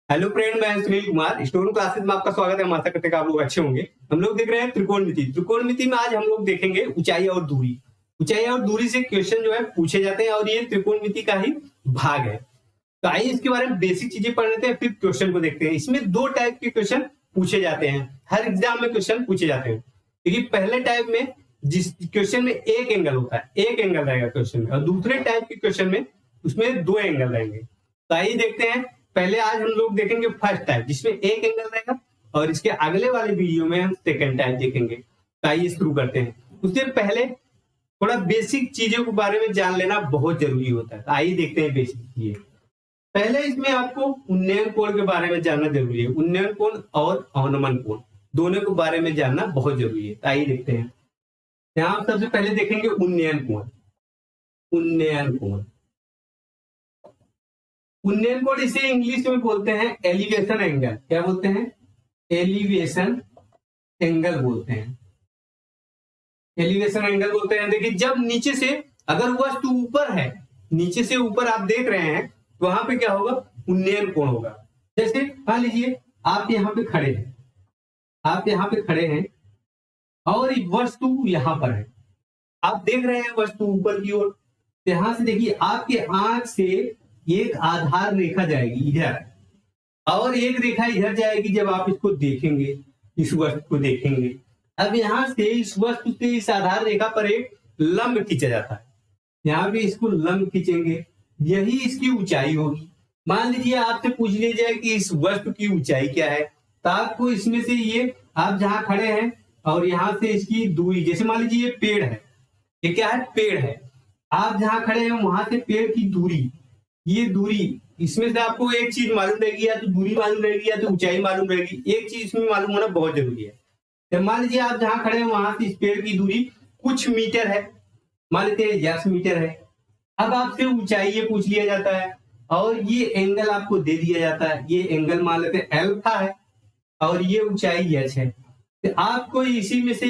Hello friend, मैं Sunil Kumar stone classes में आपका स्वागत है। हम आशा करते हैं कि आप लोग अच्छे होंगे। हम लोग देख रहे हैं त्रिकोणमिति। त्रिकोणमिति में आज हम लोग देखेंगे ऊंचाई और दूरी। ऊंचाई और दूरी से क्वेश्चन जो है पूछे जाते हैं और ये त्रिकोणमिति का ही भाग है। तो आइए इसके बारे में बेसिक चीजें पढ़ लेते हैं, फिर क्वेश्चन को देखते हैं। इसमें दो टाइप के क्वेश्चन पूछे जाते हैं, हर एग्जाम में क्वेश्चन पूछे जाते हैं। देखिए पहले टाइप में जिस क्वेश्चन में एक एंगल होता है, एक एंगल रहेगा क्वेश्चन में, और दूसरे टाइप के क्वेश्चन में उसमें दो एंगल रहेंगे। तो आइए देखते हैं। पहले आज हम लोग देखेंगे फर्स्ट टाइप जिसमें एक एंगल रहेगा, और इसके अगले वाले वीडियो में हम सेकंड टाइप देखेंगे। तो आइए शुरू करते हैं। उससे पहले थोड़ा बेसिक चीजों के बारे में जान लेना बहुत जरूरी होता है। तो आइए देखते हैं बेसिक चीजें। पहले इसमें आपको उन्नयन कोण के बारे में जानना जरूरी है। उन्नयन कोण और अवनमन कोण दोनों के बारे में जानना बहुत जरूरी है। तो आइए देखते हैं। यहाँ सबसे पहले देखेंगे उन्नयन कोण। उन्नयन कोण, उन्नयन कोण इसे इंग्लिश में बोलते हैं एलिवेशन एंगल। क्या बोलते हैं? एलिवेशन एंगल बोलते हैं। एलिवेशन एंगल बोलते हैं। देखिए जब नीचे से अगर वस्तु ऊपर है, नीचे से ऊपर आप देख रहे हैं, तो वहां पे क्या होगा? उन्नयन कोण होगा। जैसे मान लीजिए आप यहाँ पे खड़े हैं, आप यहाँ पे खड़े हैं और वस्तु यहाँ पर है। आप देख रहे हैं वस्तु ऊपर की ओर। यहां से देखिए आपके आंख से एक आधार रेखा जाएगी इधर, और एक रेखा इधर जाएगी जब आप इसको देखेंगे, इस वस्तु को देखेंगे। अब यहां से इस वस्तु से इस आधार रेखा पर एक लंब खींचा जाता है। यहाँ पे इसको लंब खींचेंगे, यही इसकी ऊंचाई होगी। मान लीजिए आपसे पूछ लिया जाए कि इस वस्तु की ऊंचाई क्या है, तो आपको इसमें से ये आप जहां खड़े हैं और यहां से इसकी दूरी, जैसे मान लीजिए ये पेड़ है, ये क्या है? पेड़ है। आप जहां खड़े हैं वहां से पेड़ की दूरी, ये दूरी, इसमें से आपको एक चीज मालूम रहेगी, या तो दूरी मालूम रहेगी या तो ऊंचाई मालूम रहेगी। एक चीज इसमें मालूम होना बहुत जरूरी है। तो मान लीजिए आप जहां खड़े हैं वहां से इस पेड़ की दूरी कुछ मीटर है, मान लेते हैं 10 मीटर है। अब आपसे ऊंचाई ये पूछ लिया जाता है और ये एंगल आपको दे दिया जाता है। ये एंगल मान लेते हैं अल्फा है और ये ऊंचाई एच है। तो आपको इसी में से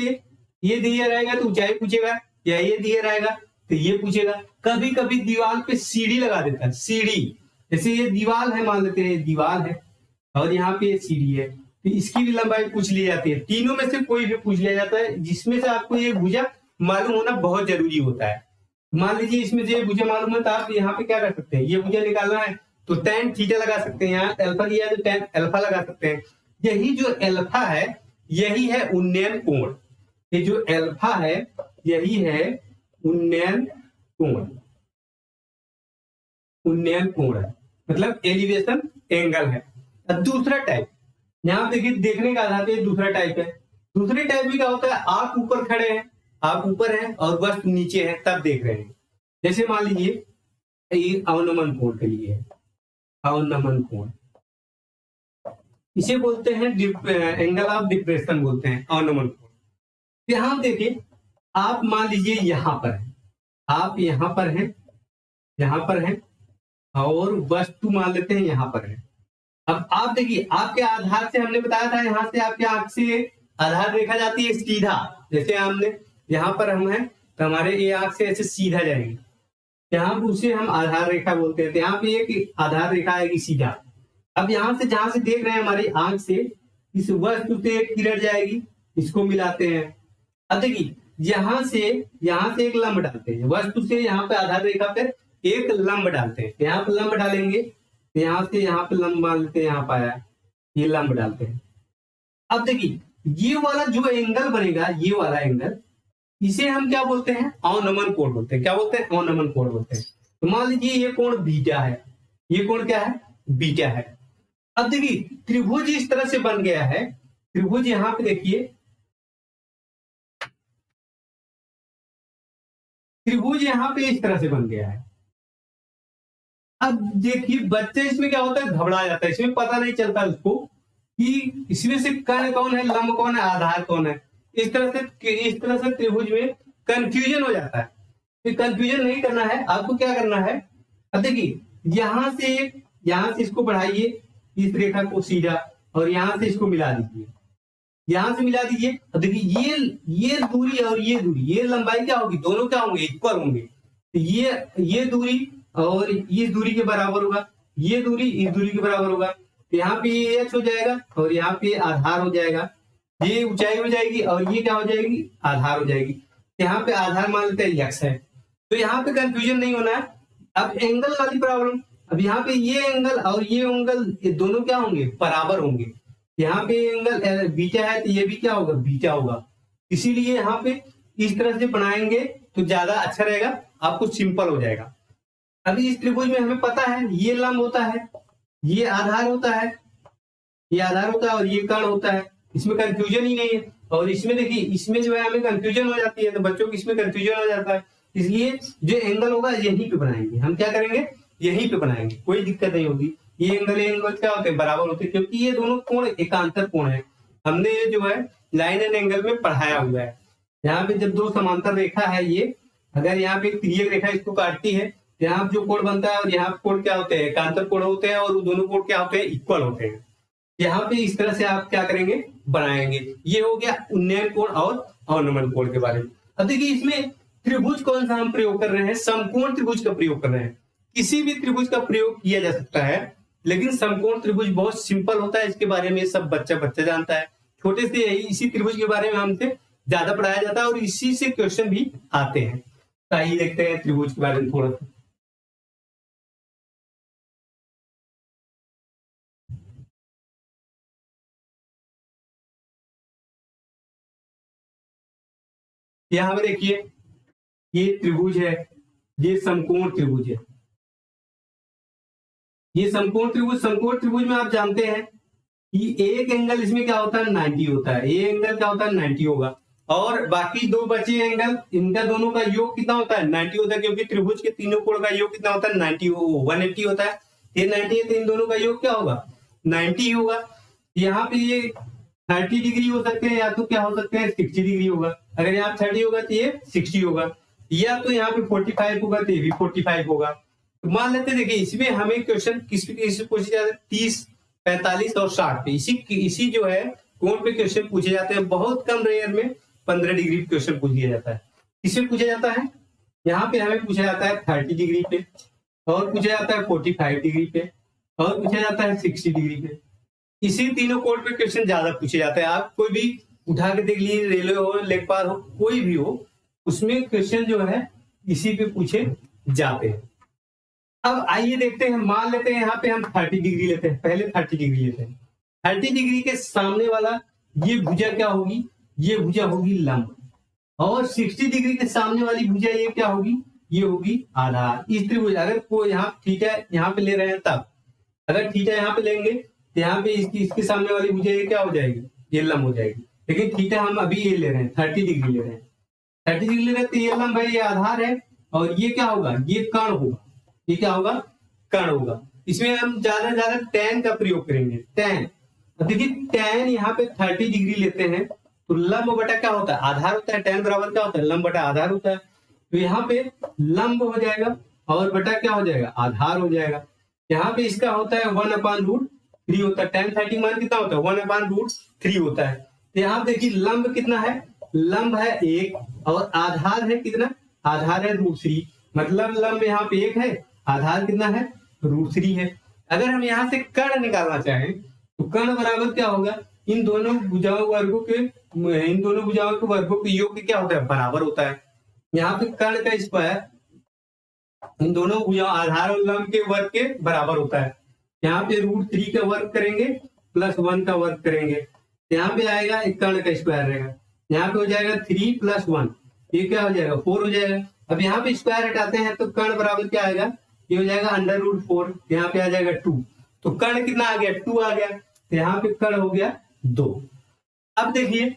ये दिया रहेगा तो ऊंचाई पूछेगा, या ये दिया रहेगा तो ये पूछेगा। कभी कभी दीवार पे सीढ़ी लगा देता है, सीढ़ी। जैसे ये दीवार है, मान लेते हैं दीवार है और यहाँ पे ये सीढ़ी है, तो इसकी भी लंबाई पूछ ली जाती है। तीनों में से कोई भी पूछ लिया जाता है, जिसमें से आपको ये भुजा मालूम होना बहुत जरूरी होता है। मान लीजिए इसमें से ये भुजा मालूम है, तो आप यहाँ पे क्या कर सकते हैं? ये भुजा निकालना है तो tan थीटा लगा सकते हैं। यहाँ अल्फा दिया है तो tan अल्फा लगा सकते हैं। यही जो अल्फा है यही है उन्नयन कोण। ये जो अल्फा है यही है उन्नयन कोण। उन्नयन कोण है मतलब एलिवेशन एंगल है। अब दूसरा टाइप, यहाँ देखिए देखने का आधार पे दूसरा टाइप है। दूसरे टाइप में क्या होता है? आप ऊपर खड़े हैं, आप ऊपर हैं और वस्तु नीचे है, तब देख रहे हैं। जैसे मान लीजिए ये अवनमन कोण के लिए है। अवनमन कोण इसे बोलते हैं एंगल ऑफ डिप्रेशन बोलते हैं, अवनमन कोण। यहाँ देखिए आप मान लीजिए यहाँ पर है, आप यहाँ पर हैं, यहाँ पर हैं और वस्तु मान लेते हैं यहाँ पर है। अब आप देखिए आपके आधार से हमने बताया था, यहाँ से आपके आंख से आधार रेखा जाती है सीधा। जैसे हमने यहाँ पर हम हैं तो हमारे ये आंख से ऐसे सीधा जाएंगे, यहाँ पर उसे हम आधार रेखा बोलते हैं। तो यहाँ पे एक आधार रेखा आएगी सीधा। अब यहाँ से जहां से देख रहे हैं हमारी आंख से इस वस्तु से एक किरण जाएगी, इसको मिलाते हैं। अब देखिए यहाँ से एक लंब डालते हैं, वस्तु से यहाँ पे आधार रेखा पे एक लंब डालते हैं। यहाँ पे लंब डालेंगे तो यहाँ से यहाँ पे लंब मान लेते हैं, यहाँ पाया ये लंब डालते हैं। अब देखिए ये वाला जो एंगल बनेगा, ये वाला एंगल, इसे हम क्या बोलते हैं? अवनमन कोण बोलते हैं। क्या बोलते हैं? अवनमन कोण बोलते हैं। तो मान लीजिए ये कोण बीटा है, ये कोण क्या है? बीटा है। अब देखिए त्रिभुज इस तरह से बन गया है। त्रिभुज यहाँ पे देखिए, त्रिभुज यहाँ पे इस तरह से बन गया है। अब देखिए बच्चे इसमें क्या होता है? घबरा जाता है। इसमें पता नहीं चलता उसको कि इसमें से कर्ण कौन है, लंब कौन है, आधार कौन है। इस तरह से त्रिभुज में कंफ्यूजन हो जाता है। तो कंफ्यूजन नहीं करना है, आपको क्या करना है? अब देखिए यहाँ से इसको बढ़ाइए, इस रेखा को सीधा, और यहाँ से इसको मिला दीजिए, यहाँ से मिला दीजिए। अब देखिए ये दूरी और ये दूरी, ये लंबाई क्या होगी? दोनों क्या होंगे? इक्वल होंगे। तो ये दूरी और इस दूरी के बराबर होगा, ये दूरी इस दूरी के बराबर होगा। तो यहाँ पे ये एच हो जाएगा और यहाँ पे आधार हो जाएगा, ये ऊंचाई हो जाएगी और ये क्या हो जाएगी, आधार हो जाएगी। यहाँ पे आधार मान लेते हैं यक्स है, तो यहाँ पे कंफ्यूजन नहीं होना है। अब एंगल वाली प्रॉब्लम, अब यहाँ पे ये एंगल और ये एंगल ये दोनों क्या होंगे, बराबर होंगे। यहाँ पे एंगल बीटा है तो ये भी क्या होगा, बीटा होगा। इसीलिए यहाँ पे इस तरह से बनाएंगे तो ज्यादा अच्छा रहेगा, आपको सिंपल हो जाएगा। अभी इस त्रिभुज में हमें पता है ये लंब होता है, ये आधार होता है, ये आधार होता है और ये कर्ण होता है, इसमें कंफ्यूजन ही नहीं है। और इसमें देखिए, इसमें जो है हमें कंफ्यूजन हो जाती है, तो बच्चों को इसमें कंफ्यूजन हो जाता है। इसलिए जो एंगल होगा यहीं पे बनाएंगे, हम क्या करेंगे, यहीं पे बनाएंगे, कोई दिक्कत नहीं होगी। ये एंगल क्या होते हैं, बराबर होते हैं, क्योंकि ये दोनों कोण एकांतर कोण है। हमने ये जो है लाइन एंड एंगल में पढ़ाया हुआ है। यहाँ पे जब दो समांतर रेखा है, ये अगर यहाँ पे तिर्यक रेखा इसको काटती है, यहाँ जो कोण बनता है और यहाँ कोण क्या होते हैं, एकांतर कोण होते हैं, और दोनों कोण क्या होते हैं, इक्वल होते हैं। यहाँ पे इस तरह से आप क्या करेंगे, बनाएंगे। ये हो गया उन्नयन कोण और अवनमन कोण के बारे में। अब देखिए इसमें त्रिभुज कौन सा हम प्रयोग कर रहे हैं, समकोण त्रिभुज का प्रयोग कर रहे हैं। किसी भी त्रिभुज का प्रयोग किया जा सकता है, लेकिन समकोण त्रिभुज बहुत सिंपल होता है, इसके बारे में सब बच्चा जानता है। छोटे से इसी त्रिभुज के बारे में हमसे ज्यादा पढ़ाया जाता है और इसी से क्वेश्चन भी आते हैं। तो आइए देखते हैं त्रिभुज के बारे में थोड़ा सा। यहाँ पे देखिए, ये त्रिभुज है, ये समकोण त्रिभुज है। ये समकोण त्रिभुज में आप जानते हैं कि एक एंगल इसमें क्या होता है, 90 होता है। ये एंगल क्या होता है, 90 होगा, और बाकी दो बचे एंगल, इनका दोनों का योग कितना होता है, 90 होता है, क्योंकि त्रिभुज के तीनों कोण का योग कितना होता है, 90 180 होता है। ये 90 है तो इन दोनों का योग क्या होगा, 90 होगा। यहाँ पे ये 30 डिग्री हो सकते हैं, या तो क्या हो सकते हैं 60 डिग्री होगा। अगर यहाँ 30 होगा तो ये 60 होगा, या तो यहाँ पे 45 होगा तो ये भी 45 होगा। तो मान लेते हैं, देखिए इसमें हमें क्वेश्चन किस पूछे जाते हैं, 30, 45 और 60 पे, इसी जो है कोण पे क्वेश्चन पूछे जाते हैं। बहुत कम रेयर में 15 डिग्री पे क्वेश्चन पूछ दिया जाता है। किसमें पूछा जाता है, यहाँ पे हमें पूछा जाता है 30 डिग्री पे, और पूछा जाता है 45 डिग्री पे, और पूछा जाता है 60 डिग्री पे। इसी तीनों कोण पे क्वेश्चन ज्यादा पूछे जाते हैं। आप कोई भी उठा के देख लीजिए, रेलवे हो, लेखपाल हो, कोई भी हो, उसमें क्वेश्चन जो है इसी पे पूछे जाते हैं। अब आइए देखते हैं, मान लेते हैं यहाँ पे हम 30 डिग्री लेते हैं, पहले 30 डिग्री लेते हैं। 30 डिग्री के सामने वाला ये भुजा क्या होगी, ये भुजा होगी लंब, और 60 डिग्री के सामने वाली भुजा ये क्या होगी, ये होगी आधार। इस त्रिभुज, अगर कोई यहाँ थीटा यहाँ पे ले रहे हैं, तब अगर थीटा यहाँ पे लेंगे तो यहाँ पे इसके सामने वाली भुजा ये क्या हो जाएगी, ये लंब हो जाएगी। लेकिन थीटा हम अभी ये ले रहे हैं, 30 डिग्री ले रहे हैं, 30 डिग्री ले रहे हैं, तो ये लंब है, ये आधार है, और ये क्या होगा, ये कर्ण होगा। ये क्या होगा, कर्ण होगा। इसमें हम ज्यादा से ज्यादा tan का प्रयोग करेंगे, tan। देखिए tan यहाँ पे 30 डिग्री लेते हैं, तो लंब बटा क्या होता है, आधार होता है। tan बराबर क्या होता है, लंब बटा आधार होता है। तो यहाँ पे लंब हो जाएगा और बटा क्या हो जाएगा, आधार हो जाएगा। यहाँ पे इसका होता है 1/√3 होता है। tan 30 मान कितना होता है, 1/√3 होता है। तो यहाँ देखिए लंब कितना है, लंब है 1, और आधार है कितना, आधार है √3। मतलब लंब यहाँ पे 1 है, आधार कितना है, √3 है। अगर हम यहाँ से कर्ण निकालना चाहें तो कर्ण बराबर क्या होगा, इन दोनों भुजाओं के वर्गों के योग क्या होता है, बराबर होता है। यहाँ पे कर्ण का स्क्वायर इन दोनों भुजाओं आधार और लंब के वर्ग के बराबर होता है। यहाँ पे √3 का वर्ग करेंगे प्लस 1 का वर्ग करेंगे, यहाँ पे आएगा एक कर्ण का स्क्वायर रहेगा। यहाँ पे हो जाएगा 3 + 1, ये क्या हो जाएगा, 4 हो जाएगा। अब यहाँ पे स्क्वायर हटाते हैं तो कर्ण बराबर क्या आएगा, ये हो जाएगा √4, यहाँ पे आ जाएगा 2। तो कर्ण कितना आ गया, 2 आ गया। तो यहाँ पे कर्ण हो गया 2। अब देखिए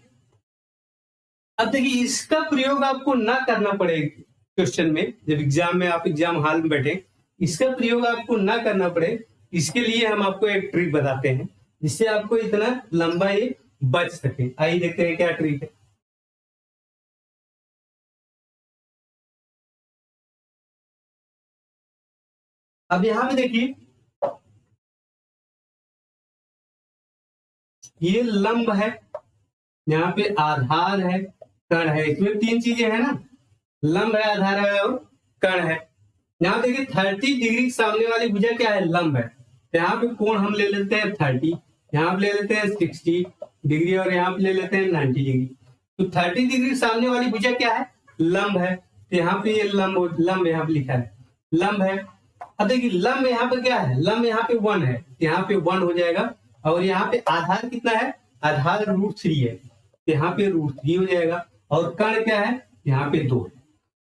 इसका प्रयोग आपको ना करना पड़ेगा क्वेश्चन में, जब एग्जाम में आप एग्जाम हॉल में बैठे, इसका प्रयोग आपको ना करना पड़े, इसके लिए हम आपको एक ट्रिक बताते हैं, जिससे आपको इतना लंबा ये बच सके। आइए देखते हैं क्या ट्रिक है। अब यहां पे देखिए, ये लंब है, यहाँ पे आधार है, कर्ण है। इसमें 3 चीजें है ना, लंब है, आधार है और कर्ण है। यहाँ देखिए 30 डिग्री सामने वाली भुजा क्या है, लंब है, तो यहाँ पे कोण हम ले लेते हैं 30, यहाँ पे ले लेते हैं 60 डिग्री और यहाँ पे ले लेते हैं 90 डिग्री। तो 30 डिग्री सामने वाली भुजा क्या है? लंब है। तो यहाँ पे ये लंब यहाँ पे लिखा है, लंब है। अब देखिए लंब यहाँ पे क्या है? लंब यहाँ पे 1 है, यहाँ पे 1 हो जाएगा। और यहाँ पे आधार कितना है? आधार √3 है, यहाँ पे √3 हो जाएगा। और कर्ण क्या है? यहाँ पे 2 है।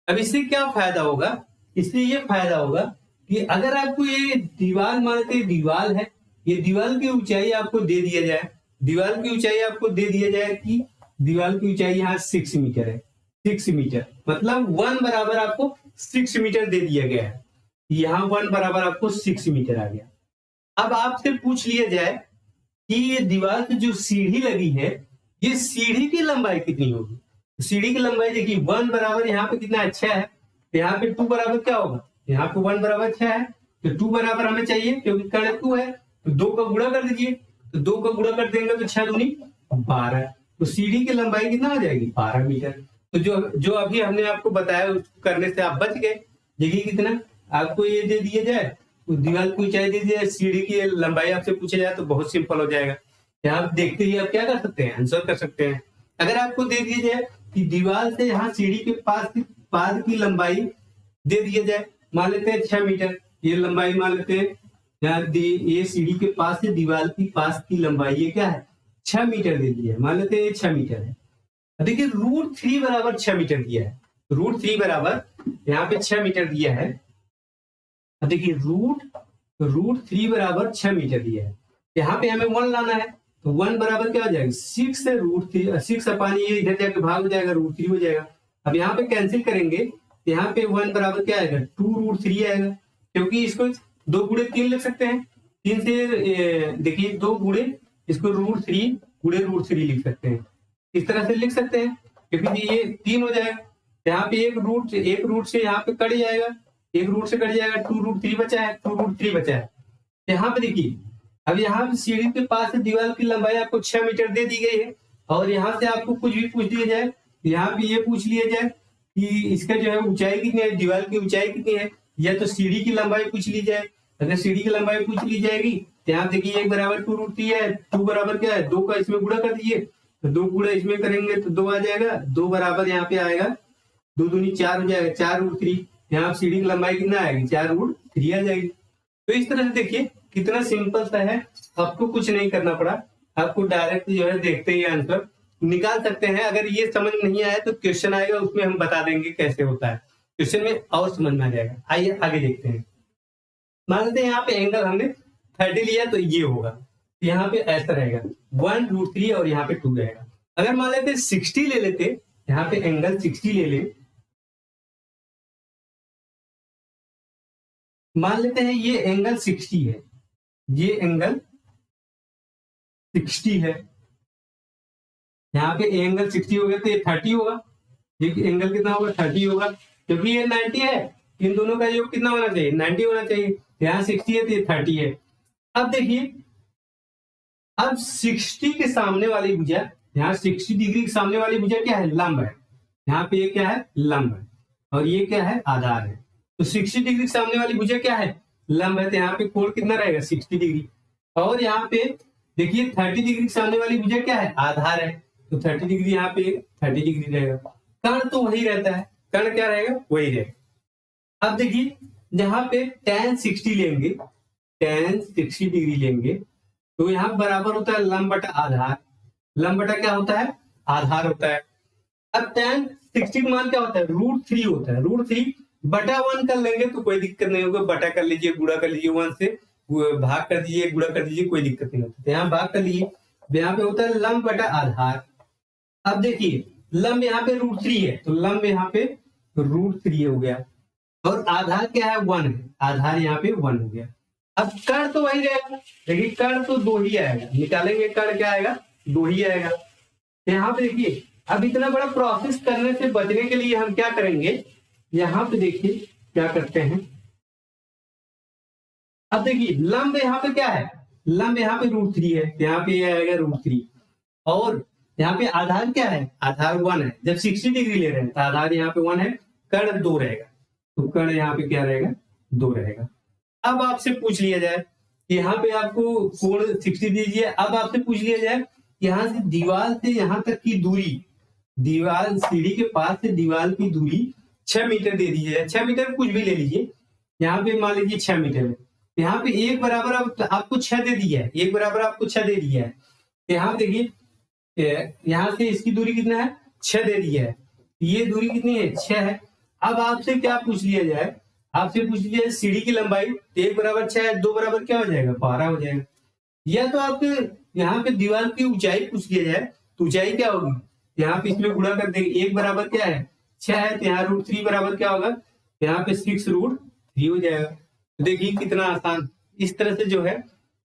अब इससे क्या फायदा होगा? इससे ये फायदा होगा कि अगर आपको ये दीवार मानते दीवार है, ये दीवार की ऊंचाई आपको दे दिया जाए, दीवार की ऊंचाई आपको दे दिया जाए कि दीवार की ऊंचाई यहाँ 6 मीटर है, 6 मीटर मतलब 1 बराबर आपको 6 मीटर दे दिया गया है। यहाँ 1 बराबर आपको 6 मीटर आ गया। अब आपसे पूछ लिया जाए कि ये दीवार की जो सीढ़ी लगी है, ये सीढ़ी की लंबाई कितनी होगी? सीढ़ी की लंबाई देखिए 1 बराबर यहाँ पे कितना अच्छा है, यहाँ पे 2 बराबर क्या होगा? यहाँ पे 1 बराबर 6 है, तो 2 बराबर हमें चाहिए क्योंकि कर्ण 2 है, तो 2 का गुणा कर दीजिए। तो 2 का गुणा कर देंगे तो 6 दूनी 12। तो सीढ़ी की लंबाई कितना हो जाएगी? 12 मीटर। तो जो अभी हमने आपको बताया उसको करने से आप बच गए। देखिए कितना आपको ये दे दिया जाए, तो दीवार की ऊंचाई दे दिया जाए, सीढ़ी की लंबाई आपसे पूछा जाए तो बहुत सिंपल हो जाएगा। यहाँ देखते ही आप क्या कर सकते हैं? आंसर कर सकते हैं। अगर आपको दे दिया जाए कि दीवार से यहाँ सीढ़ी के पास की लंबाई दे दिया जाए, मान लेते हैं 6 मीटर ये लंबाई मान लेते हैं, ये सीढ़ी के पास से दीवार की पास की लंबाई ये क्या है? 6 मीटर दे दिया है, मान लेते हैं ये 6 मीटर है। देखिए √3 बराबर 6 मीटर दिया है, √3 बराबर यहाँ पे 6 मीटर दिया है। अब देखिए √3 बराबर 6 मीटर दिया है, यहाँ पे हमें 1 लाना है, तो 1 बराबर क्या हो जाएगा? 6 से √3, 6 अपान ये इधर जाके भाग हो जाएगा, √3 हो जाएगा। अब यहाँ पे कैंसिल करेंगे, यहाँ पे 1 बराबर क्या आएगा? 2√3 आएगा, क्योंकि इसको 2 गुणे 3 लिख सकते हैं। 3 से देखिए 2 गुणे इसको √3 गुणे √3 लिख सकते हैं, इस तरह से लिख सकते हैं, क्योंकि ये 3 हो जाएगा। यहाँ पे एक रूट से यहाँ पे कट जाएगा, एक रूट से कट जाएगा, 2√3 बचा है, 2√3 बचा है। यहाँ पे देखिए अब यहाँ पे सीढ़ी के पास से दीवार की लंबाई आपको 6 मीटर दे दी गई है, और यहाँ से आपको कुछ भी पूछ दिया जाए, यहाँ पे ये पूछ लिया जाए कि इसका जो है ऊंचाई कितनी है, दीवार की ऊंचाई कितनी है, या तो सीढ़ी की लंबाई पूछ ली जाए। अगर सीढ़ी की लंबाई पूछ ली जाएगी तो यहाँ देखिए 1 बराबर 2√3 है, 2 बराबर क्या है? 2 का इसमें गुणा कर दीजिए, तो 2 गुणा इसमें करेंगे तो 2 आ जाएगा, 2 बराबर यहाँ पे आएगा 2 दूनी 4 हो जाएगा, 4√3। यहाँ सीढ़ी की लंबाई कितना आएगी? 4√3 आ जाएगी। तो इस तरह से देखिए कितना सिंपल सा है, आपको कुछ नहीं करना पड़ा, आपको डायरेक्ट जो है देखते ही आंसर निकाल सकते हैं। अगर ये समझ नहीं आया तो क्वेश्चन आएगा, उसमें हम बता देंगे कैसे होता है, क्वेश्चन में और समझ में आ जाएगा। आइए आगे देखते हैं। मान लेते हैं यहाँ पे एंगल हमने 30 लिया तो ये होगा, यहाँ पे ऐसा रहेगा 1√3 और यहाँ पे 2 रहेगा। अगर मान लेते 60 ले लेते, यहाँ पे एंगल 60 ले ले, मान लेते हैं ये एंगल 60 है, ये एंगल 60 है, यहाँ पे एंगल 60 हो गया तो ये 30 होगा, ये एंगल कितना होगा? 30 होगा, क्योंकि ये 90 है, इन दोनों का योग कितना होना चाहिए? 90 होना चाहिए। यहाँ 60 है तो ये 30 है। अब देखिए अब 60 के सामने वाली भुजा, यहाँ 60 डिग्री के सामने वाली भुजा क्या है? लंब है। यहाँ पे ये क्या है? लंब है, और ये क्या है? आधार है। तो 60 डिग्री के सामने वाली भुजा क्या है? लंब है, तो यहाँ पे कोण कितना रहेगा? 60 डिग्री। और यहाँ पे देखिए 30 डिग्री के सामने वाली भुजा क्या है? आधार है, तो 30 डिग्री यहाँ पे 30 डिग्री रहेगा। कर्ण तो वही रहता है, कर्ण क्या रहेगा? वही रहेगा। अब देखिए यहाँ पे tan 60 लेंगे, tan 60 डिग्री लेंगे, तो यहाँ बराबर होता है लंब बटा आधार। लंब बटा क्या होता है? आधार होता है। अब tan 60 का मान क्या होता है? √3 होता है। √3 बटा 1 कर लेंगे तो कोई दिक्कत नहीं होगा, बटा कर लीजिए, गुणा कर लीजिए, 1 से भाग कर दीजिए, गुणा कर दीजिए, कोई दिक्कत नहीं होती। यहाँ भाग कर लीजिए, यहाँ पे होता है लंब बटा आधार। अब देखिए लंब यहाँ पे √3 है, तो लंब यहाँ पे √3 हो गया, और आधार क्या है? 1 है, आधार यहाँ पे 1 हो गया। अब कर्ण तो वही रहेगा, देखिए कर्ण तो 2 ही आएगा, निकालेंगे कर्ण क्या आएगा? 2 ही आएगा। यहाँ पे देखिए अब इतना बड़ा प्रोसेस करने से बचने के लिए हम क्या करेंगे, यहाँ पे देखिए क्या करते हैं। अब देखिए लंब यहाँ पे क्या है? लंब यहाँ पे √3 है, यहाँ पे ये आएगा √3, और यहाँ पे आधार क्या है? आधार 1 है। जब 60 डिग्री ले रहे हैं तो आधार यहाँ पे 1 है, कर्ण 2 रहेगा, तो कर्ण यहाँ पे क्या रहेगा? 2 रहेगा। अब आपसे पूछ लिया जाए यहाँ पे आपको कोण 60 दीजिए। अब आपसे पूछ लिया जाए यहाँ से दीवार से यहाँ तक की दूरी, दीवार सीढ़ी के पास से दीवार की दूरी 6 मीटर दे दीजिए। 6 मीटर कुछ भी ले लीजिए, यहाँ पे मान लीजिए 6 मीटर है। यहाँ पे एक बराबर आपको 6 दे दिया है, एक बराबर आपको 6 दे दिया है। यहाँ देखिए यहाँ से इसकी दूरी कितना है, 6 दे दिया है। ये दूरी कितनी है, 6 है। अब आपसे क्या पूछ लिया जाए, आपसे पूछ लिया जाए सीढ़ी की लंबाई, एक बराबर 6 है, 2 बराबर क्या हो जाएगा, 12 हो जाएगा। या तो आपके यहाँ पे दीवार की ऊंचाई पूछ लिया जाए तो ऊंचाई क्या होगी, यहाँ पे इसमें गुणा कर देंगे, एक बराबर क्या है 6 है, तो यहाँ √3 बराबर क्या होगा, यहाँ पे 6√3 हो जाएगा। तो देखिए कितना आसान, इस तरह से जो है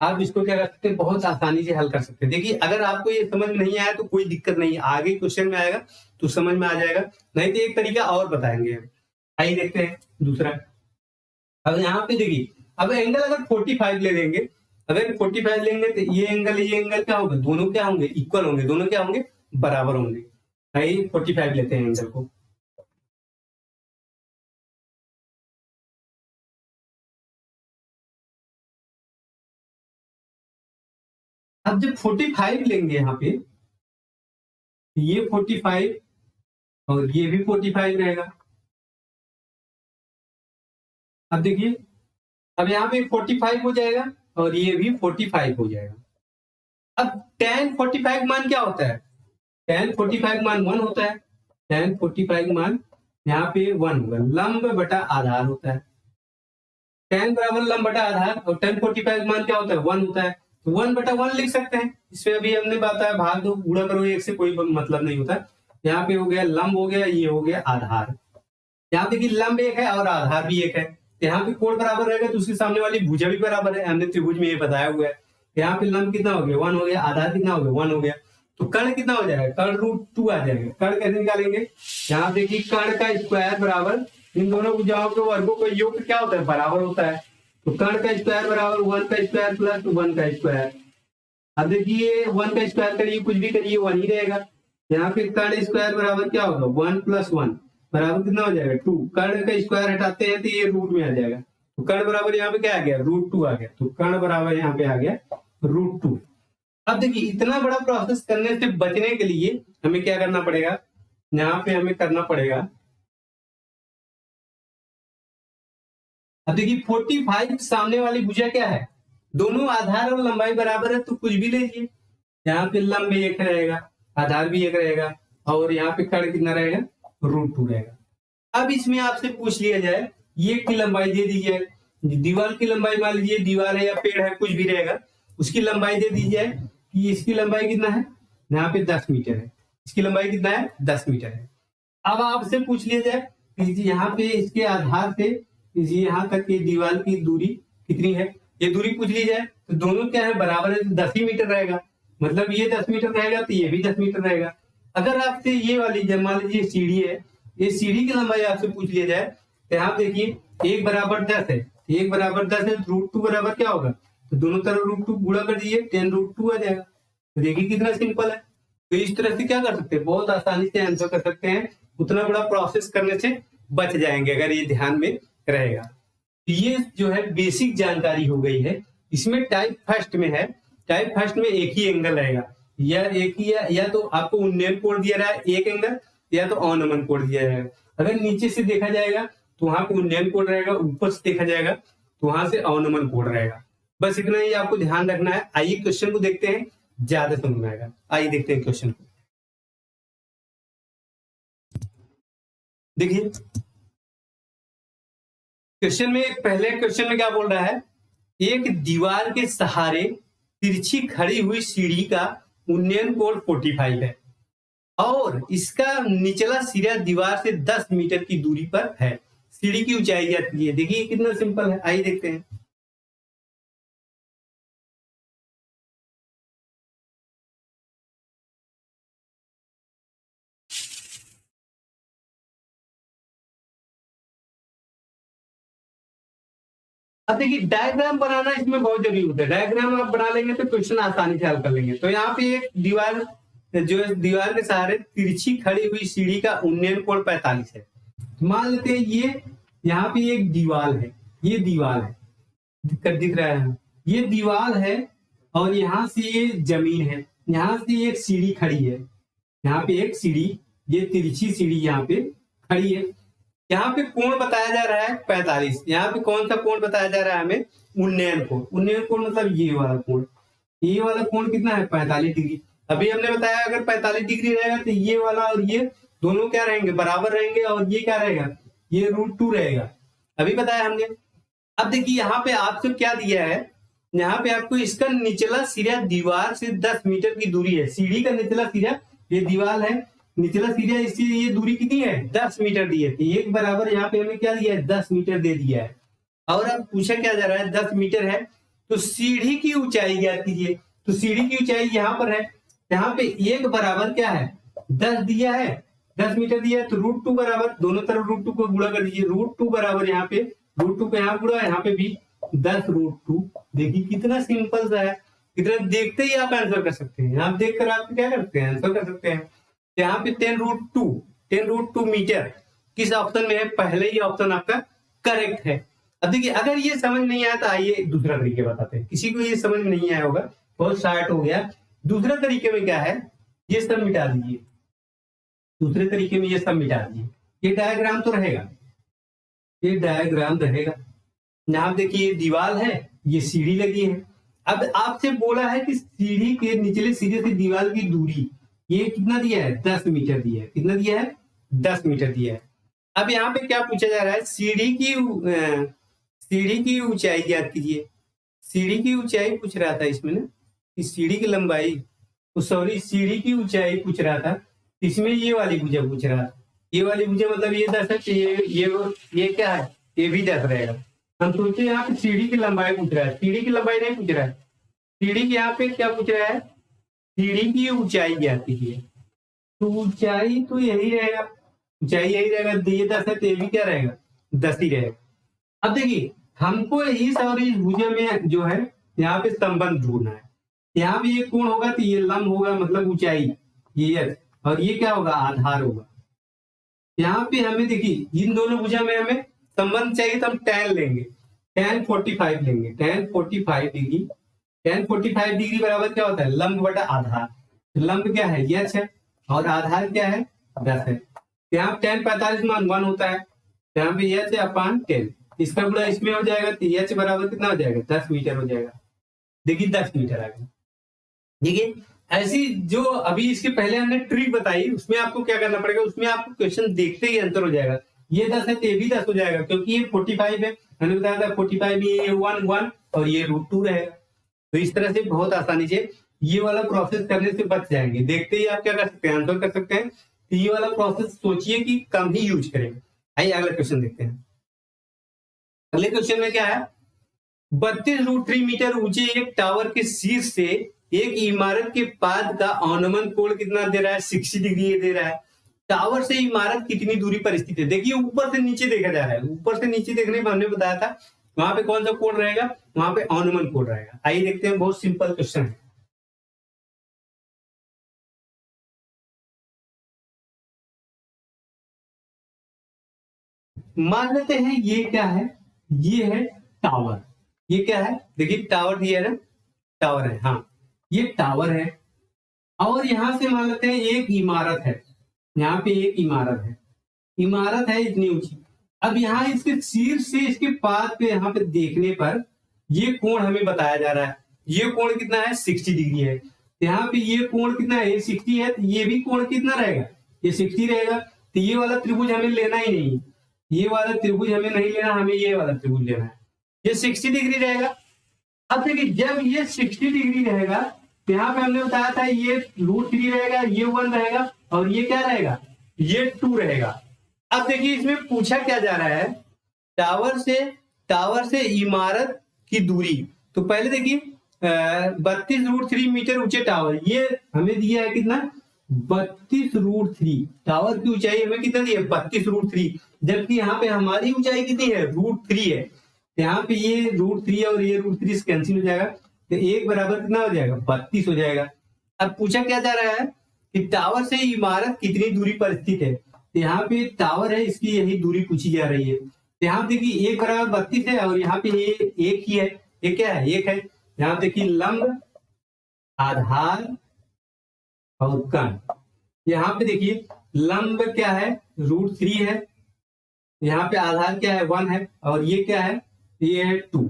आप इसको क्या कर सकते हैं, बहुत आसानी से हल कर सकते हैं। देखिए अगर आपको ये समझ में नहीं आया तो कोई दिक्कत नहीं है, आगे क्वेश्चन में आएगा तो समझ में आ जाएगा, नहीं तो एक तरीका और बताएंगे। आइए देखते हैं दूसरा। अब यहाँ पे देखिए, अब एंगल अगर 45 ले लेंगे, अगर 45 लेंगे तो ये एंगल क्या होगा, दोनों क्या होंगे, इक्वल होंगे, दोनों क्या होंगे, बराबर होंगे। आइए 45 लेते हैं एंगल को। अब जब 45 लेंगे यहाँ पे, ये 45 और ये भी 45 रहेगा। अब देखिए, अब यहाँ पे 45 हो जाएगा और ये भी 45 हो जाएगा। अब tan 45 मान क्या होता है, tan 45 मान 1 होता है। tan 45 मान यहाँ पे 1 होगा, लंब बटा आधार होता है। tan बराबर लंब बटा आधार, और tan 45 मान क्या होता है, 1 होता है। तो 1 बटा 1 लिख सकते हैं। इसमें अभी हमने बताया भाग दो, गुणा करो, एक से कोई मतलब नहीं होता। यहाँ पे हो गया लंब, हो गया ये हो गया आधार। यहाँ देखिए लंब एक है और आधार भी एक है, यहाँ पे कोण बराबर रहेगा तो उसके सामने वाली भुजा भी बराबर है, हमने त्रिभुज में ये बताया हुआ है। यहाँ पे लंब कितना हो गया, 1 हो गया, आधार कितना हो गया, 1 हो गया। तो कर्ण कितना हो जाएगा, कर्ण √2 आ जाएगा। कर्ण कैसे निकालेंगे, यहाँ देखिए कर्ण का स्क्वायर बराबर इन दोनों भुजाओं के वर्गों का योग क्या होता है, बराबर होता है। तो कर्ण का स्क्वायर बराबर 1 का स्क्वायर प्लस 1 का स्क्वायर। अब देखिए 1 का स्क्वायर करिए, कुछ भी करिए 1 ही रहेगा। यहाँ पे कर्ण स्क्वायर बराबर क्या होगा, 1 + 1 बराबर कितना हो जाएगा, 2। कर्ण का स्क्वायर हटाते हैं तो ये रूट में आ जाएगा। तो कर्ण बराबर यहाँ पे क्या आ गया, √2 आ गया। तो कर्ण बराबर यहाँ पे आ गया √2। अब देखिए इतना बड़ा प्रोसेस करने से बचने के लिए हमें क्या करना पड़ेगा, यहाँ पे हमें करना पड़ेगा, अब देखिए 45 सामने वाली भुजा क्या है, दोनों आधार और लंबाई बराबर है, तो कुछ भी लीजिए। यहाँ पे लंब भी एक रहेगा, आधार भी एक रहेगा, और यहाँ पे कर्ण कितना रहेगा, √2 रहेगा। अब इसमें आपसे पूछ लिया जाए, ये की लंबाई दे दी जाए, दीवार की लंबाई मान लीजिए, दीवार है या पेड़ है कुछ भी रहेगा, उसकी लंबाई दे दी जाए कि इसकी लंबाई कितना है, यहाँ पे 10 मीटर है, इसकी लंबाई कितना है, 10 मीटर है। अब आपसे पूछ लिया जाए कि यहाँ पे इसके आधार से यहाँ तक की दीवार की दूरी कितनी है, ये दूरी पूछ ली जाए, तो दोनों क्या है, बराबर है, तो 10 ही मीटर रहेगा। मतलब ये 10 मीटर रहेगा तो ये भी 10 मीटर रहेगा। अगर आपसे ये वाली जब मान लीजिए सीढ़ी है, ये सीढ़ी की लंबाई आपसे पूछ लिया जाए, तो यहाँ देखिए 1 बराबर 10 है, 1 बराबर 10 है, √2 बराबर क्या होगा, तो दोनों तरफ √2 गुणा कर दीजिए, tan √2 आ जाएगा। तो देखिए कितना सिंपल है। तो इस तरह से क्या कर सकते हैं, बहुत आसानी से आंसर कर सकते हैं, उतना बड़ा प्रोसेस करने से बच जाएंगे अगर ये ध्यान में रहेगा। ये जो है बेसिक जानकारी हो गई है। इसमें टाइप फर्स्ट में है, टाइप फर्स्ट में एक ही एंगल रहेगा, या एक ही या तो आपको उन्नयन कोण दिया रहा है एक एंगल, या तो अवनमन कोण दिया जाएगा। अगर नीचे से देखा जाएगा तो वहां पे उन्नयन कोण रहेगा, ऊपर से देखा जाएगा तो वहां से अवनमन कोण रहेगा। बस इतना ही आपको ध्यान रखना है। आइए क्वेश्चन को देखते हैं, ज्यादा समझ में आएगा। आइए देखते हैं क्वेश्चन को। देखिए क्वेश्चन में, पहले क्वेश्चन में क्या बोल रहा है, एक दीवार के सहारे तिरछी खड़ी हुई सीढ़ी का उन्नयन कोण 45 है और इसका निचला सिरा दीवार से 10 मीटर की दूरी पर है। सीढ़ी की ऊंचाई जाती है। देखिए कितना सिंपल है, आइए देखते हैं। अब देखिए डायग्राम बनाना इसमें बहुत जरूरी होता है। डायग्राम आप बना लेंगे तो क्वेश्चन आसानी से हल कर लेंगे। तो यहाँ पे एक दीवार जो है, दीवार के सहारे तिरछी खड़ी हुई सीढ़ी का उन्नयन कोण 45 है। मान लेते हैं ये यहाँ पे एक दीवार है, ये दीवार है, दिख रहा है, ये दीवार है और यहाँ से ये जमीन है, यहाँ से एक सीढ़ी खड़ी है, यहाँ पे एक सीढ़ी, ये तिरछी सीढ़ी यहाँ पे खड़ी है। यहाँ पे कोण बताया जा रहा है 45। यहाँ पे कौन सा कोण बताया जा रहा है हमें? उन्नयन कोण। उन्नयन कोण मतलब ये वाला कोण। ये वाला कोण कितना है? 45 डिग्री। अभी हमने बताया अगर 45 डिग्री रहेगा तो ये वाला और ये दोनों क्या रहेंगे? बराबर रहेंगे। और ये क्या रहेगा? ये √2 रहेगा। अभी बताया हमने। अब देखिए यहाँ पे आपसे क्या दिया है, यहाँ पे आपको इसका निचला सिरा दीवार से 10 मीटर की दूरी है। सीढ़ी का निचला सिरा, ये दीवार है, निचला सिरा, इससे ये दूरी कितनी है? 10 मीटर दी है। तो एक बराबर यहाँ पे हमें क्या दिया है? 10 मीटर दे दिया है। और अब पूछा क्या जा रहा है? 10 मीटर है तो सीढ़ी की ऊंचाई ज्ञात कीजिए। तो सीढ़ी की ऊंचाई यहाँ पर है, यहाँ पे एक बराबर क्या है? 10 दिया है, 10 मीटर दिया है। तो √2 बराबर, दोनों तरफ √2 को गुणा कर दीजिए। √2 बराबर यहाँ पे √2 को यहाँ गुणा, यहाँ पे भी 10√2। देखिए कितना सिंपल सा है, कितना देखते ही आप आंसर कर सकते हैं। आप देखकर आप क्या करते हैं? आंसर कर सकते हैं। यहाँ पे 10√2 मीटर किस ऑप्शन में है? पहले ही ऑप्शन आपका करेक्ट है। अब देखिए अगर ये समझ नहीं आया तो आइए दूसरा तरीके बताते हैं। किसी को ये समझ नहीं आया होगा, बहुत शार्ट हो गया। दूसरे तरीके में क्या है? ये सब मिटा दीजिए। दूसरे तरीके में ये सब मिटा दीजिए। ये डायग्राम तो रहेगा, ये डायग्राम रहेगा। यहाँ देखिए दीवार है, ये सीढ़ी लगी है। अब आपसे बोला है कि सीढ़ी के निचले सिरे से दीवार की दूरी ये कितना दिया है? 10 मीटर दिया है। कितना दिया है? 10 मीटर दिया है। अब यहाँ पे क्या पूछा जा रहा है? सीढ़ी की ऊंचाई ज्ञात कीजिए। सीढ़ी की ऊंचाई पूछ रहा था इसमें ना, कि सीढ़ी की लंबाई, सॉरी सीढ़ी की ऊंचाई पूछ रहा था। इसमें ये वाली भुजा पूछ रहा था। ये वाली भुजा मतलब ये 10 है, ये क्या है? ये भी 10 रहेगा। हम सोचे यहाँ पे सीढ़ी की लंबाई पूछ रहा है, सीढ़ी की लंबाई नहीं पूछ रहा है। सीढ़ी की यहाँ पे क्या पूछ रहा है? सीढ़ी की ऊंचाई ज्ञात कीजिए। तो ऊंचाई तो यही रहेगा, ऊंचाई यही रहेगा। ये 10 है तो ये भी क्या रहेगा? 10 ही रहेगा। अब देखिए हमको इस और इस भुजा में जो है यहाँ पे संबंध ढूंढना है। यहाँ पे ये कोण होगा तो ये लंब होगा, मतलब ऊंचाई ये, और ये क्या होगा? आधार होगा। यहाँ पे हमें देखिए इन दोनों भुजा में हमें संबंध चाहिए तो हम tan लेंगे, tan 45 लेंगे। tan 45 डिग्री बराबर क्या होता है? लंब बटा आधार। लंब क्या है? h है, और आधार क्या है? 10 है। यहाँ tan 45 मान 1 होता है, यहाँ पे h है अपान 10। इसका गुणा इसमें हो जाएगा तो h बराबर कितना हो जाएगा? 10 मीटर हो जाएगा। देखिए 10 मीटर आ गया। देखिए ऐसी जो अभी इसके पहले हमने ट्रिक बताई, उसमें आपको क्या करना पड़ेगा? उसमें आपको क्वेश्चन देखते ही आंसर हो जाएगा। ये 10 है तो ये भी 10 हो जाएगा, क्योंकि ये 45 है। मैंने बताया था 45 में ये 1 और ये √2 रहेगा। तो इस तरह से बहुत आसानी से ये वाला प्रोसेस करने से बच जाएंगे। देखते ही आप क्या कर सकते हैं? आंसर कर सकते हैं। तो ये वाला प्रोसेस सोचिए कि कम ही यूज करेंगे। आइए अगला क्वेश्चन देखते हैं। अगले क्वेश्चन में क्या है? 32√3 मीटर ऊंचे एक टावर के शीर्ष से एक इमारत के पाद का अनुमान कोण कितना दे रहा है? 60 डिग्री दे रहा है। टावर से इमारत कितनी दूरी पर स्थित है? देखिए ऊपर से नीचे देखा जा रहा है। ऊपर से नीचे देखने में हमने बताया था वहां पे कौन सा कोण रहेगा? वहां पे अनुमान कोण रहेगा। आइए देखते हैं, बहुत सिंपल क्वेश्चन है। मान लेते हैं ये क्या है? ये है टावर। ये क्या है? देखिए टावर दिया है ना, टावर है। हाँ ये टावर है, और यहां से मान लेते हैं एक इमारत है। यहाँ पे एक इमारत है, इमारत है इतनी ऊंची। अब यहाँ इसके शीर्ष से इसके पाद पे यहाँ पे देखने पर ये कोण हमें बताया जा रहा है। ये कोण कितना है? 60 डिग्री है। यहाँ पे ये कोण कितना है? 60 है। तो ये भी कोण कितना रहेगा? ये 60 रहेगा। तो ये वाला त्रिभुज हमें लेना ही नहीं, ये वाला त्रिभुज हमें नहीं लेना, हमें ये वाला त्रिभुज लेना है। ये 60 डिग्री रहेगा। अब देखिए जब ये 60 डिग्री रहेगा तो यहाँ पे हमने बताया था ये √3 रहेगा, ये 1 रहेगा, और ये क्या रहेगा? ये 2 रहेगा। अब देखिए इसमें पूछा क्या जा रहा है? टावर से इमारत की दूरी। तो पहले देखिए 32√3 मीटर ऊंचे टावर, ये हमें दिया है कितना? 32√3। टावर की ऊंचाई हमें कितना दी है? 32√3। जबकि यहाँ पे हमारी ऊंचाई कितनी है? √3 है। यहाँ पे ये √3 और ये √3 कैंसिल हो जाएगा, तो एक बराबर कितना हो जाएगा? 32 हो जाएगा। अब पूछा क्या जा रहा है कि टावर से इमारत कितनी दूरी पर स्थित है। तो यहाँ पे टावर है, इसकी यही दूरी पूछी जा रही है। तो यहाँ देखिए एक बराबर 32 है, और यहाँ पे ये एक ही है। ये क्या है? एक है। यहाँ देखिए लंब, आधार और कण। यहाँ पे देखिए लंब क्या है, √3 है, यहाँ पे आधार क्या है 1 है, और ये क्या है, ये है 2।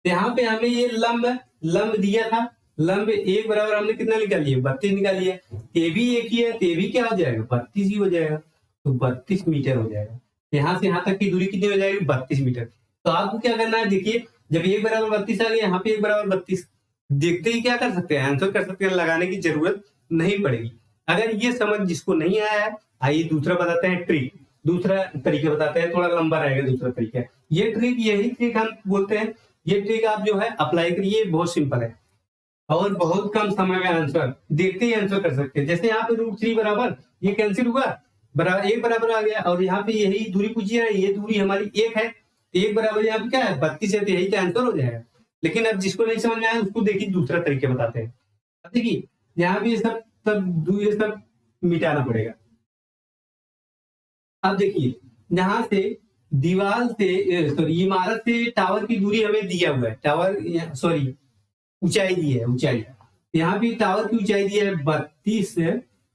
यहाँ पे हमें ये लंब दिया था, लंब एक बराबर हमने कितना निकाल लिया, 32 निकाल लिया। ये भी एक ही है, तो ये भी क्या हो जाएगा, 32 ही हो जाएगा, तो 32 मीटर हो जाएगा। यहाँ से यहाँ तक की दूरी कितनी हो जाएगी, 32 मीटर। तो आपको क्या करना है, देखिए जब एक बराबर 32 आ गया, यहाँ पे एक बराबर 32, देखते ही क्या कर सकते हैं, आंसर कर सकते हैं, लगाने की जरूरत नहीं पड़ेगी। अगर ये समझ जिसको नहीं आया है, आइए दूसरा बताते हैं ट्रिक, दूसरा तरीका बताते हैं, थोड़ा लंबा रहेगा दूसरा तरीका। ये ट्रिक, यही ट्रिक हम बोलते हैं, ये ट्रिक आप जो है अप्लाई करिए, बहुत सिंपल है और बहुत कम समय में आंसर देखते ही आंसर कर सकते हैं। जैसे यहाँ पे √3 बराबर, ये कैंसिल हुआ, बराबर एक बराबर आ गया, और यहाँ पे यही दूरी पूछी है, ये दूरी हमारी एक है, एक बराबर यहाँ पे क्या है 32 है, तो यही का आंसर हो जाएगा। लेकिन अब जिसको नहीं समझ में आया उसको देखिए दूसरा तरीके बताते हैं। अब देखिए यहाँ पे ये सब मिटाना पड़ेगा। अब देखिए यहाँ से दीवार से सॉरी इमारत से टावर की दूरी हमें दिया हुआ है, टावर सॉरी ऊंचाई दी है, ऊंचाई यहाँ पे टावर की ऊंचाई दी है 32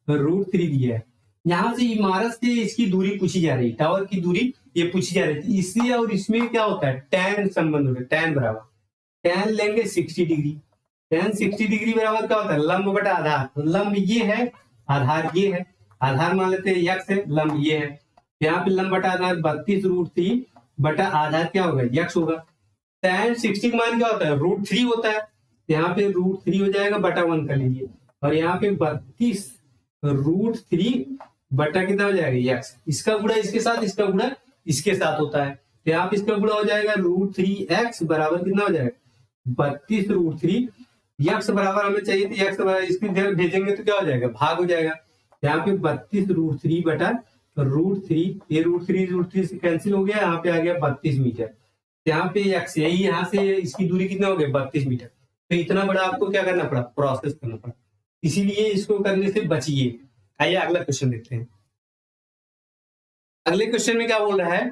√3 दिया है। यहाँ से इमारत से इसकी दूरी पूछी जा रही है, टावर की दूरी ये पूछी जा रही है। इससे और इसमें क्या होता है, tan संबंध होता है, tan बराबर tan लेंगे 60 डिग्री, tan 60 डिग्री बराबर क्या होता है, लंब बटा आधार। तो लंब ये है, आधार ये है, आधार मान लेते हैं x है, लंब ये है, यहाँ पे लंब बटा आधार 32 √3 बटा आधार क्या होगा, x होगा। tan 60 का मान क्या होता है, √3 होता है, यहाँ पे √3 हो जाएगा, बटा 1 कर लीजिए, और यहाँ पे 32 √3 बटा कितना हो जाएगा x, इसका गुणा इसके साथ, इसका गुणा इसके साथ होता है, तो यहाँ पे इसका गुणा हो जाएगा √3x बराबर कितना हो जाएगा 32 √3। x बराबर हमें चाहिए तो x बराबर इसकी जगह भेजेंगे तो क्या हो जाएगा, भाग हो जाएगा। यहाँ पे 32 √3 बटा √3, ये √3 से कैंसिल हो गया, यहाँ पे आ गया 32 मीटर। यहाँ पे x यही, यहाँ से इसकी दूरी कितना हो गया 32 मीटर। तो इतना बड़ा आपको क्या करना पड़ा, प्रोसेस करना पड़ा, इसीलिए इसको करने से बचिए। आइए अगला क्वेश्चन देखते हैं। अगले क्वेश्चन में क्या बोल रहा है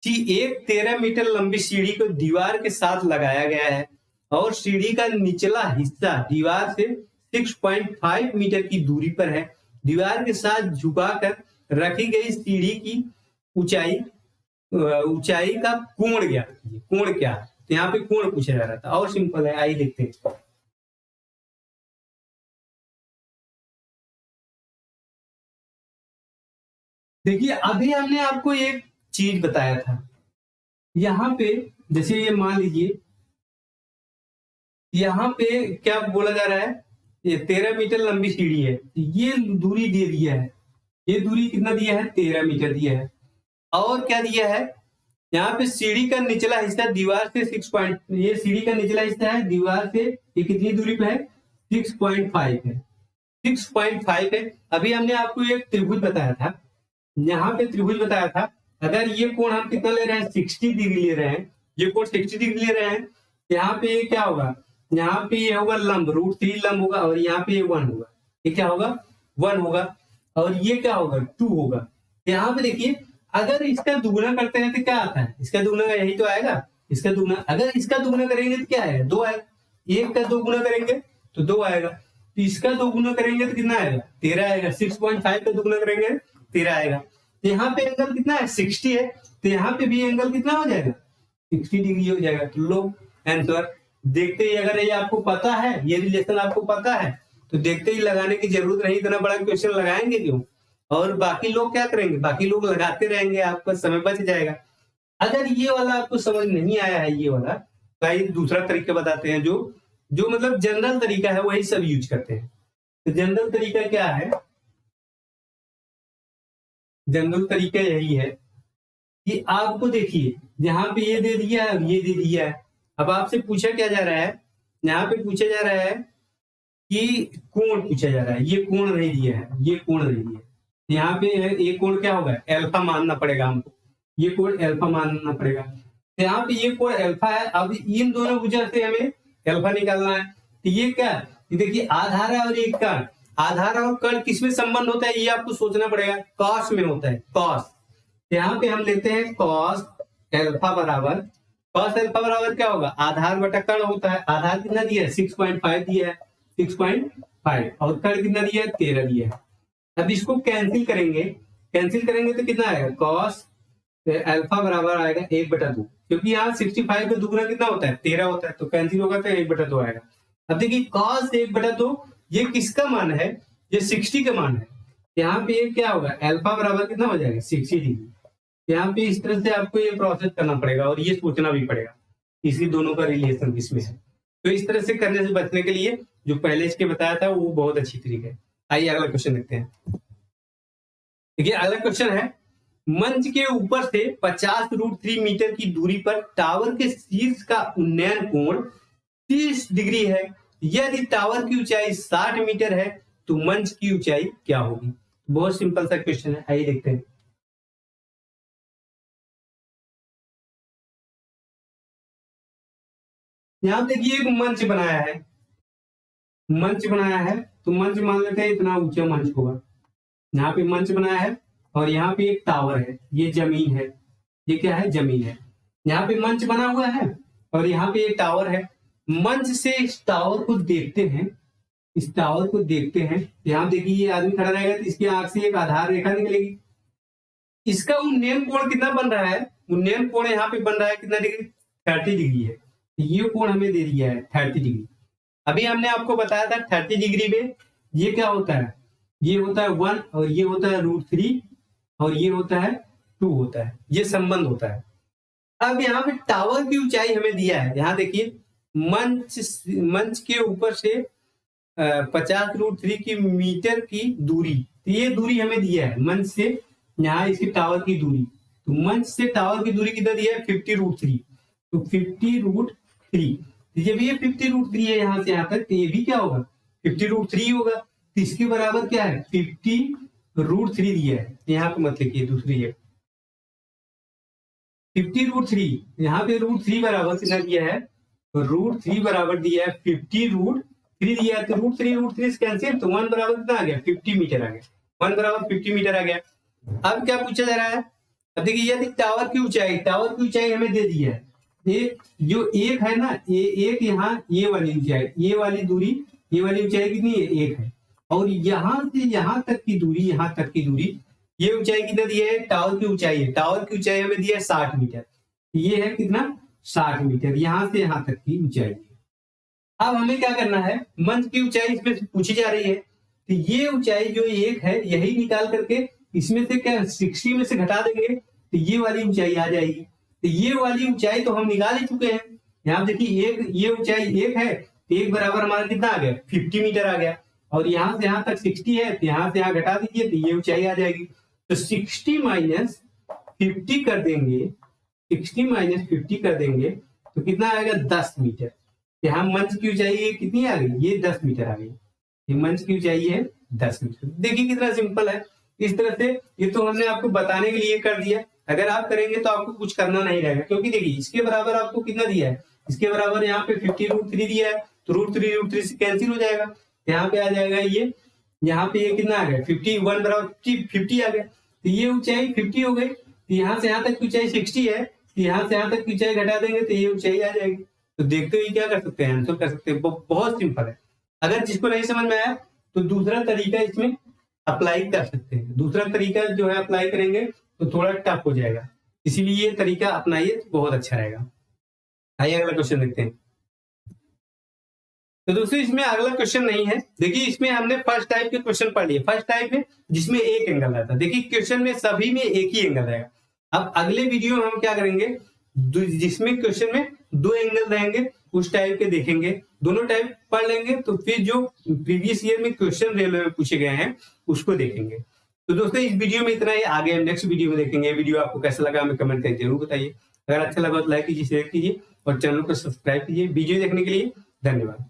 कि एक 13 मीटर लंबी सीढ़ी को दीवार के साथ लगाया गया है और सीढ़ी का निचला हिस्सा दीवार से 6.5 मीटर की दूरी पर है। दीवार के साथ झुकाकर रखी गई सीढ़ी की ऊंचाई का कोण ज्ञात कीजिए। कोण क्या है, तो यहाँ पे कोण पूछा जा रहा था, और सिंपल है, आइए देखते हैं। देखिए अभी हमने आपको एक चीज बताया था, यहाँ पे जैसे ये मान लीजिए, यहाँ पे क्या बोला जा रहा है, ये 13 मीटर लंबी सीढ़ी है, ये दूरी दे दिया है, ये दूरी कितना दिया है 13 मीटर दिया है, और क्या दिया है, यहाँ पे सीढ़ी का निचला हिस्सा दीवार से ये सीढ़ी का निचला हिस्सा है दीवार से, ये कितनी दूरी पे है 6.5 है, 6.5 है। अभी हमने आपको एक त्रिभुज बताया था, यहाँ पे त्रिभुज बताया था, अगर ये कोण हम कितना ले रहे हैं 60 डिग्री ले रहे हैं, ये कोण 60 डिग्री ले रहे हैं, यहाँ पे ये क्या होगा, यहाँ पे ये होगा लंब, √3 लंब होगा, और यहाँ पे ये 1 होगा, ये क्या होगा 1 होगा, और ये क्या होगा 2 होगा। यहाँ पे देखिए अगर इसका दुगुना करते हैं तो क्या आता है, इसका दुगुना यही तो आएगा, इसका दुगुना, अगर इसका दुगुना करेंगे तो क्या आएगा 2 आएगा, एक का 2 गुना करेंगे तो 2 आएगा, तो इसका 2 गुना करेंगे तो कितना आएगा 13 आएगा, 6.5 का 2 गुना करेंगे 13 आएगा। तो यहाँ पे एंगल कितना है 60 है, तो यहाँ पे भी एंगल कितना हो जाएगा 60 डिग्री हो जाएगा। तो लो आंसर, देखते ही अगर ये आपको पता है, ये रिलेशन आपको पता है, तो देखते ही लगाने की जरूरत नहीं, इतना बड़ा क्वेश्चन लगाएंगे क्यों, और बाकी लोग क्या करेंगे, बाकी लोग लगाते रहेंगे, आपका समय बच जाएगा। अगर ये वाला आपको समझ नहीं आया है ये वाला, तो आइए दूसरा तरीका बताते हैं, जो मतलब जनरल तरीका है वही सब यूज करते हैं। तो जनरल तरीका क्या है, जनरल तरीका यही है कि आपको देखिए यहाँ पे ये दे दिया है और ये दे दिया है, अब आपसे पूछा क्या जा रहा है, यहाँ पे पूछा जा रहा है कि कोण पूछा जा रहा है, ये कोण नहीं दिया है, ये कोण नहीं दिया है, यहाँ पे ये कोण क्या होगा अल्फा मानना पड़ेगा हमको, ये कोण अल्फा मानना पड़ेगा। तो यहाँ पे ये कोण अल्फा है, अब इन दोनों भुजा से हमें अल्फा निकालना है। तो ये क्या, देखिए आधार है और एक कण, आधार और कण किसमें संबंध होता है ये आपको सोचना पड़ेगा, कॉस में होता है, कॉस। यहाँ पे हम लेते हैं कॉस अल्फा बराबर cos अल्फा बराबर क्या होगा, आधार बटा कर्ण होता है। आधार कितना दिया है, 6.5 दिया है, 6.5, और कर्ण कितना दिया है, 13 दिया है। अब इसको कैंसिल करेंगे तो कितना आएगा, cos अल्फा बराबर आएगा 1/2, क्योंकि यहाँ 65 का दुगुना कितना होता है, 13 होता है, तो कैंसिल होगा तो 1/2 आएगा। अब देखिए cos 1/2 ये किसका मान है, ये 60 का मान है। यहाँ पे ये क्या होगा, अल्फा बराबर कितना हो जाएगा, 60 डिग्री। यहाँ पे इस तरह से आपको ये प्रोसेस करना पड़ेगा और ये सोचना भी पड़ेगा इसी दोनों का रिलेशन किसमें है। तो इस तरह से करने से बचने के लिए जो पहले इसके बताया था वो बहुत अच्छी तरीके है। आइए अगला क्वेश्चन देखते हैं। देखिए अगला क्वेश्चन है, मंच के ऊपर से 50√3 मीटर की दूरी पर टावर के शीर्ष का उन्नयन कोण 30 डिग्री है। यदि टावर की ऊंचाई 60 मीटर है तो मंच की ऊंचाई क्या होगी। बहुत सिंपल सा क्वेश्चन है, आइए देखते हैं। यहां देखिए एक मंच बनाया है, तो मंच मान लेते हैं इतना ऊंचा मंच होगा। यहाँ पे मंच बनाया है और यहाँ पे एक टावर है, ये जमीन है, ये क्या है, जमीन है। यहाँ पे मंच बना हुआ है और यहाँ पे एक टावर है। मंच से इस टावर को देखते हैं, यहाँ देखिए ये आदमी खड़ा रहेगा तो इसकी आंख से एक आधार रेखा निकलेगी। इसका उन्नयन कोण कितना बन रहा है, उन्नयन कोण यहाँ पे बन रहा है कितना डिग्री, 30 डिग्री है। ये कोण हमें दे दिया है 30 डिग्री। अभी हमने आपको बताया था 30 डिग्री में ये क्या होता है, ये होता है 1 और ये होता है √3 और ये होता है 2 होता है, ये संबंध होता है। अब यहाँ पे टावर की ऊंचाई हमें दिया है, यहाँ देखिए मंच के ऊपर से 50√3 की मीटर की दूरी, तो ये दूरी हमें दिया है मंच से यहाँ इसकी टावर की दूरी। तो मंच से टावर की दूरी कितना दिया है, 50√3, तो 50√3, जब ये 50√3 है यहाँ से यहाँ तक, तो ये भी क्या होगा, 50√3 होगा। तो इसके बराबर क्या है, 50√3 दिया है, यहाँ पे मत लिखिए, दूसरी है 50√3, यहाँ पे √3 बराबर कितना दिया है, √3 बराबर दिया है 50√3 दिया है। तो √3 से कैंसिल, तो 1 बराबर कितना आ गया, 50 मीटर आ गया, 1 बराबर 50 मीटर आ गया। अब क्या पूछा जा रहा है, अब देखिए यदि टावर की ऊंचाई हमें दे दी है, ये जो एक है ना, ये एक यहाँ ये वाली ऊंचाई, ये वाली दूरी, ये वाली ऊंचाई कितनी है, 1 है, और यहाँ से यहाँ तक की दूरी, ये ऊंचाई कितना दी है, टावर की ऊंचाई हमें दी है 60 मीटर। ये है कितना, 60 मीटर, यहाँ से यहाँ तक की ऊंचाई। अब हमें क्या करना है, मंच की ऊंचाई इसमें से पूछी जा रही है, तो ये ऊंचाई जो 1 है यही निकाल करके इसमें से क्या 60 में से घटा देंगे तो ये वाली ऊंचाई आ जाएगी। तो ये वाली ऊंचाई तो हम निकाल ही चुके हैं। यहाँ देखिए ये ऊंचाई 1 है, तो 1 बराबर हमारा कितना आ गया, 50 मीटर आ गया, और यहाँ से यहाँ तक 60 है, तो यहाँ से यहाँ घटा दीजिए तो ये ऊंचाई आ जाएगी। तो 60 माइनस 50 कर देंगे तो कितना आएगा, 10 मीटर। यहाँ मंच की ऊंचाई कितनी आ गई, ये 10 मीटर आ गई, ये मंच की ऊंचाई है 10 मीटर। देखिए कितना सिंपल है। इस तरह से ये तो हमने आपको बताने के लिए कर दिया, अगर आप करेंगे तो आपको कुछ करना नहीं रहेगा, क्योंकि देखिए इसके बराबर आपको कितना दिया है, इसके बराबर यहाँ पे 50√3 दिया है, तो √3 से कैंसिल हो जाएगा, यहाँ पे आ जाएगा ये, यहाँ पे ये कितना आ गया, 51 बराबर 50 आ गया, तो ये ऊंचाई 50 हो गई। तो यहाँ से यहाँ तक की ऊंचाई 60 है, तो यहाँ से यहाँ तक की ऊंचाई घटा देंगे तो ये ऊंचाई आ जाएगी। तो देखते हुए क्या कर सकते हैं, आंसर कर सकते हैं, बहुत सिंपल है। अगर जिसको नहीं समझ में आया तो दूसरा तरीका इसमें अप्लाई कर सकते हैं, दूसरा तरीका जो है अप्लाई करेंगे तो थोड़ा टफ हो जाएगा, इसीलिए ये तरीका अपनाइए तो बहुत अच्छा रहेगा। आइए अगला क्वेश्चन देखते हैं। तो दोस्तों इसमें अगला क्वेश्चन नहीं है, देखिए इसमें हमने फर्स्ट टाइप के क्वेश्चन पढ़ लिए, फर्स्ट टाइप में जिसमें एक एंगल रहता है, देखिए क्वेश्चन में सभी में एक ही एंगल रहेगा। अब अगले वीडियो में हम क्या करेंगे, जिसमें क्वेश्चन में 2 एंगल रहेंगे उस टाइप के देखेंगे, दोनों टाइप पढ़ लेंगे, तो फिर जो प्रीवियस ईयर में क्वेश्चन रेलवे में पूछे गए हैं उसको देखेंगे। तो दोस्तों इस वीडियो में इतना ही, आगे हम नेक्स्ट वीडियो में देखेंगे। वीडियो आपको कैसा लगा हमें कमेंट करके जरूर बताइए, अगर अच्छा लगा तो लाइक कीजिए, शेयर कीजिए और चैनल को सब्सक्राइब कीजिए। वीडियो देखने के लिए धन्यवाद।